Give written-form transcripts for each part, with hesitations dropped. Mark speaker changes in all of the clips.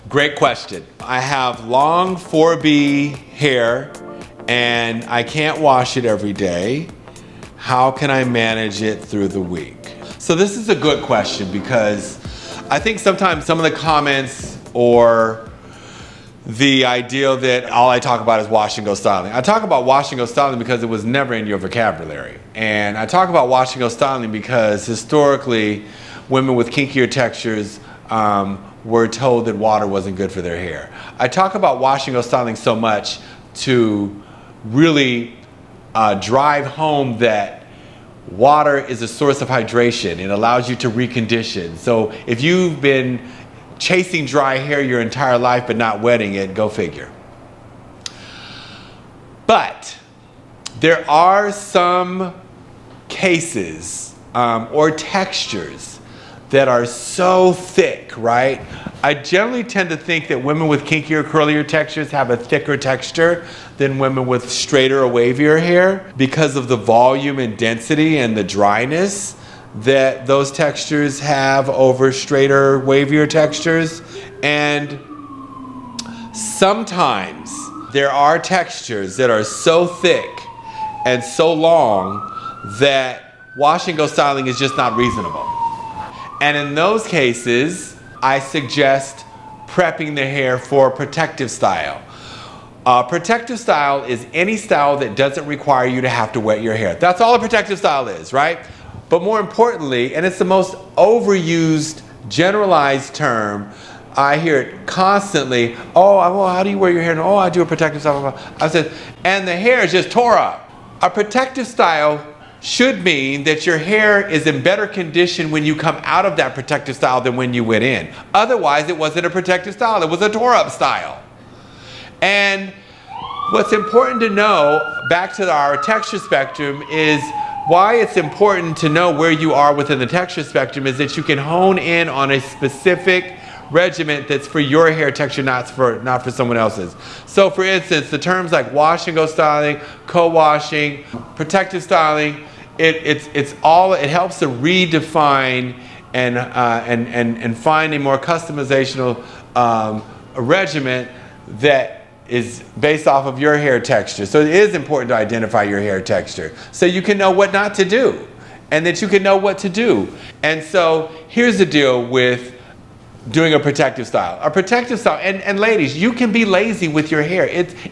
Speaker 1: Great question. I have long 4B hair and I can't wash it every day. How can I manage it through the week? So this is a good question because I think sometimes some of the comments or the idea that all I talk about is wash and go styling. I talk about wash and go styling because it was never in your vocabulary. And I talk about wash and go styling because historically women with kinkier textures were told that water wasn't good for their hair. I talk about wash and go styling so much to really drive home that water is a source of hydration. It allows you to recondition. So if you've been chasing dry hair your entire life but not wetting it, go figure. But there are some cases or textures that are so thick, right? I generally tend to think that women with kinkier, curlier textures have a thicker texture than women with straighter or wavier hair because of the volume and density and the dryness that those textures have over straighter, wavier textures. And sometimes there are textures that are so thick and so long that wash and go styling is just not reasonable. And in those cases, I suggest prepping the hair for protective style. Protective style is any style that doesn't require you to have to wet your hair. That's all a protective style is, right? But more importantly, and it's the most overused, generalized term, I hear it constantly, oh, well, how do you wear your hair? Oh, I do a protective style. I said, and the hair is just tore up. A protective style should mean that your hair is in better condition when you come out of that protective style than when you went in. Otherwise, it wasn't a protective style, it was a tore up style. And what's important to know, back to our texture spectrum, is why it's important to know where you are within the texture spectrum is that you can hone in on a specific regimen that's for your hair texture, not for someone else's. So for instance, the terms like wash and go styling, co-washing, protective styling, it helps to redefine and find a more customizational regimen that is based off of your hair texture. So it is important to identify your hair texture so you can know what not to do and that you can know what to do. And so here's the deal with doing a protective style. A protective style, and ladies, you can be lazy with your hair.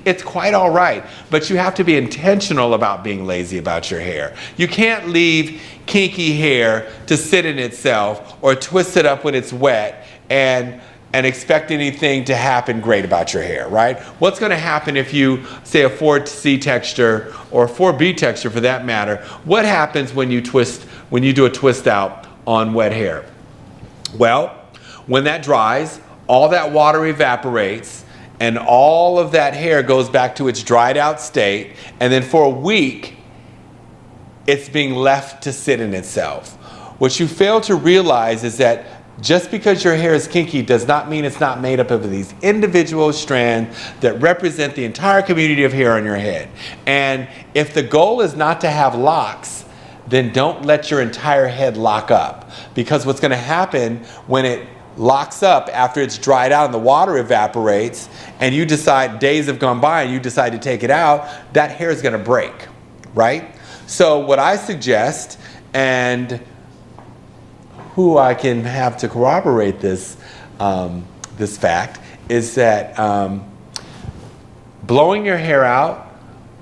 Speaker 1: It's quite all right, but you have to be intentional about being lazy about your hair. You can't leave kinky hair to sit in itself or twist it up when it's wet and expect anything to happen great about your hair, right? What's gonna happen if you, say, a 4C texture or a 4B texture for that matter, what happens when you do a twist out on wet hair? Well, when that dries, all that water evaporates and all of that hair goes back to its dried out state, and then for a week, it's being left to sit in itself. What you fail to realize is that just because your hair is kinky does not mean it's not made up of these individual strands that represent the entire community of hair on your head. And if the goal is not to have locks, then don't let your entire head lock up. Because what's gonna happen when it locks up after it's dried out and the water evaporates and you decide, days have gone by and you decide to take it out, that hair is gonna break, right? So what I suggest, and who I can have to corroborate this, this fact, is that blowing your hair out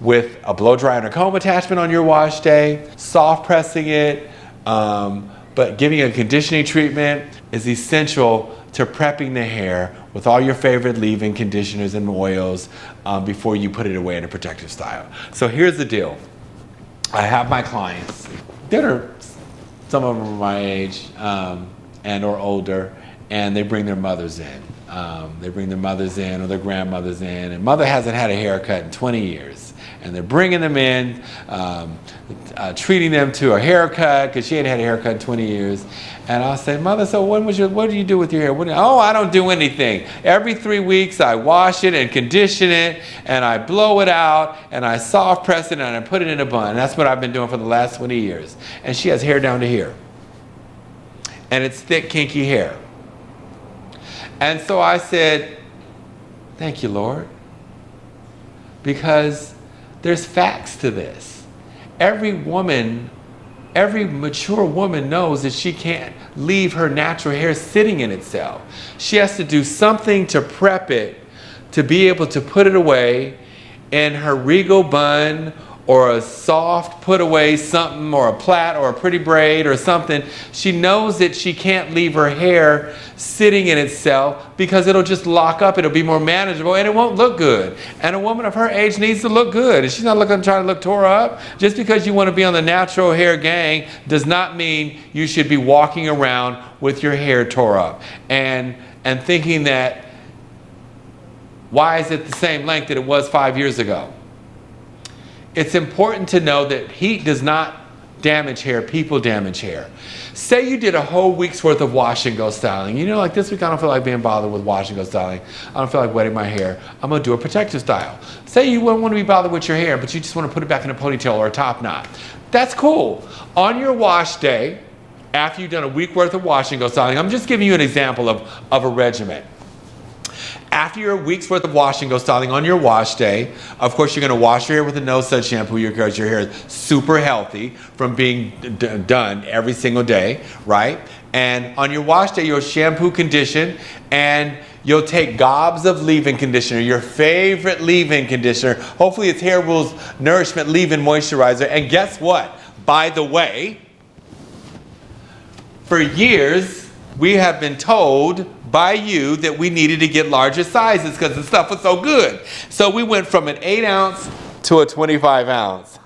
Speaker 1: with a blow dry and a comb attachment on your wash day, soft pressing it, but giving a conditioning treatment is essential to prepping the hair with all your favorite leave-in conditioners and oils before you put it away in a protective style. So here's the deal. I have my clients that are, some of them are my age and or older, and they bring their mothers in. They bring their mothers in or their grandmothers in, and mother hasn't had a haircut in 20 years. And they're bringing them in, treating them to a haircut because she ain't had a haircut in 20 years. And I'll say, mother, so what do you do with your hair? Oh, I don't do anything. Every 3 weeks I wash it and condition it, and I blow it out, and I soft press it, and I put it in a bun. And that's what I've been doing for the last 20 years. And she has hair down to here. And it's thick, kinky hair. And so I said, thank you, Lord. Because there's facts to this. Every mature woman knows that she can't leave her natural hair sitting in itself. She has to do something to prep it to be able to put it away in her regal bun, or a soft put away something, or a plait, or a pretty braid, or something. She knows that she can't leave her hair sitting in itself because it'll just lock up, it'll be more manageable, and it won't look good. And a woman of her age needs to look good, and she's not trying to look tore up. Just because you want to be on the natural hair gang does not mean you should be walking around with your hair tore up and thinking that, why is it the same length that it was 5 years ago? It's important to know that heat does not damage hair, people damage hair. Say you did a whole week's worth of wash and go styling. You know, like this week I don't feel like being bothered with wash and go styling. I don't feel like wetting my hair. I'm gonna do a protective style. Say you wouldn't want to be bothered with your hair, but you just want to put it back in a ponytail or a top knot. That's cool. On your wash day, after you've done a week worth of wash and go styling, I'm just giving you an example of a regimen. After your week's worth of wash and go styling, on your wash day, of course, you're going to wash your hair with a no suds shampoo because your hair is super healthy from being done every single day, right? And on your wash day, you'll shampoo, condition, and you'll take gobs of leave-in conditioner, your favorite leave-in conditioner. Hopefully it's Hair Rules Nourishment Leave-In Moisturizer. And guess what? By the way, for years, we have been told by you that we needed to get larger sizes because the stuff was so good. So we went from an 8 ounce to a 25 ounce.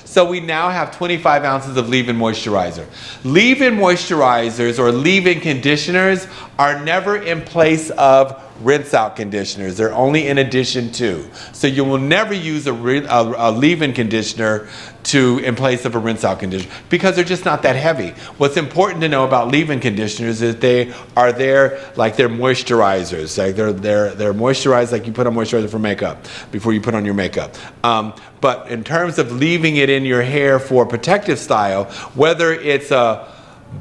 Speaker 1: So we now have 25 ounces of leave-in moisturizer. Leave-in moisturizers or leave-in conditioners are never in place of rinse out conditioners. They're only in addition to. So you will never use a leave-in conditioner in place of a rinse out conditioner because they're just not that heavy. What's important to know about leave-in conditioners is they are there like they're moisturizers. Like they're moisturized like you put on moisturizer for makeup before you put on your makeup. But in terms of leaving it in your hair for protective style, whether it's a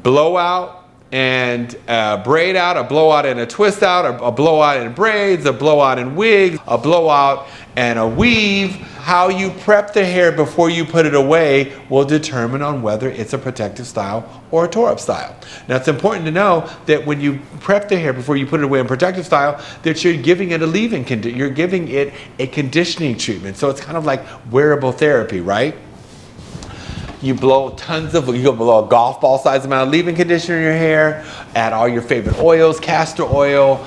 Speaker 1: blowout and a braid out, a blowout and a twist out, a blowout in braids, a blowout in wigs, a blowout and a weave, how you prep the hair before you put it away will determine on whether it's a protective style or a tore-up style. Now it's important to know that when you prep the hair before you put it away in protective style, that you're giving it a leave-in conditioner, you're giving it a conditioning treatment. So it's kind of like wearable therapy, right? You blow you blow a golf ball size amount of leave-in conditioner in your hair, add all your favorite oils, castor oil,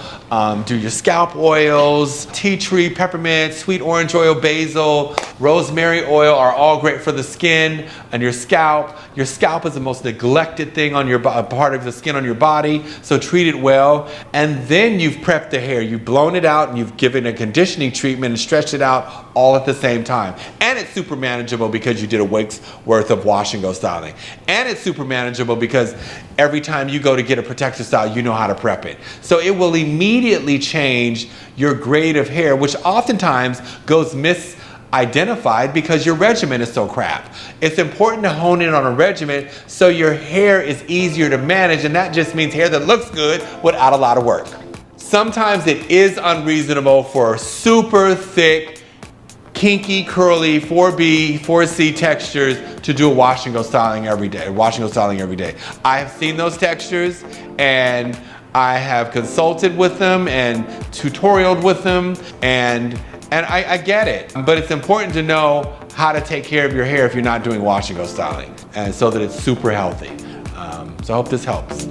Speaker 1: do your scalp oils, tea tree, peppermint, sweet orange oil, basil, rosemary oil are all great for the skin and your scalp. Your scalp is the most neglected thing on your part of the skin on your body, so treat it well. And then you've prepped the hair, you've blown it out and you've given a conditioning treatment and stretched it out all at the same time. And it's super manageable because you did a week's worth of wash and go styling. And it's super manageable because every time you go to get a protective style, you know how to prep it. So it will immediately change your grade of hair, which oftentimes goes misidentified because your regimen is so crap. It's important to hone in on a regimen so your hair is easier to manage, and that just means hair that looks good without a lot of work. Sometimes it is unreasonable for super thick, kinky, curly 4B-4C textures to do a wash and go styling every day. I have seen those textures and I have consulted with them and tutorialed with them and I get it. But it's important to know how to take care of your hair if you're not doing wash and go styling, and so that it's super healthy. So I hope this helps.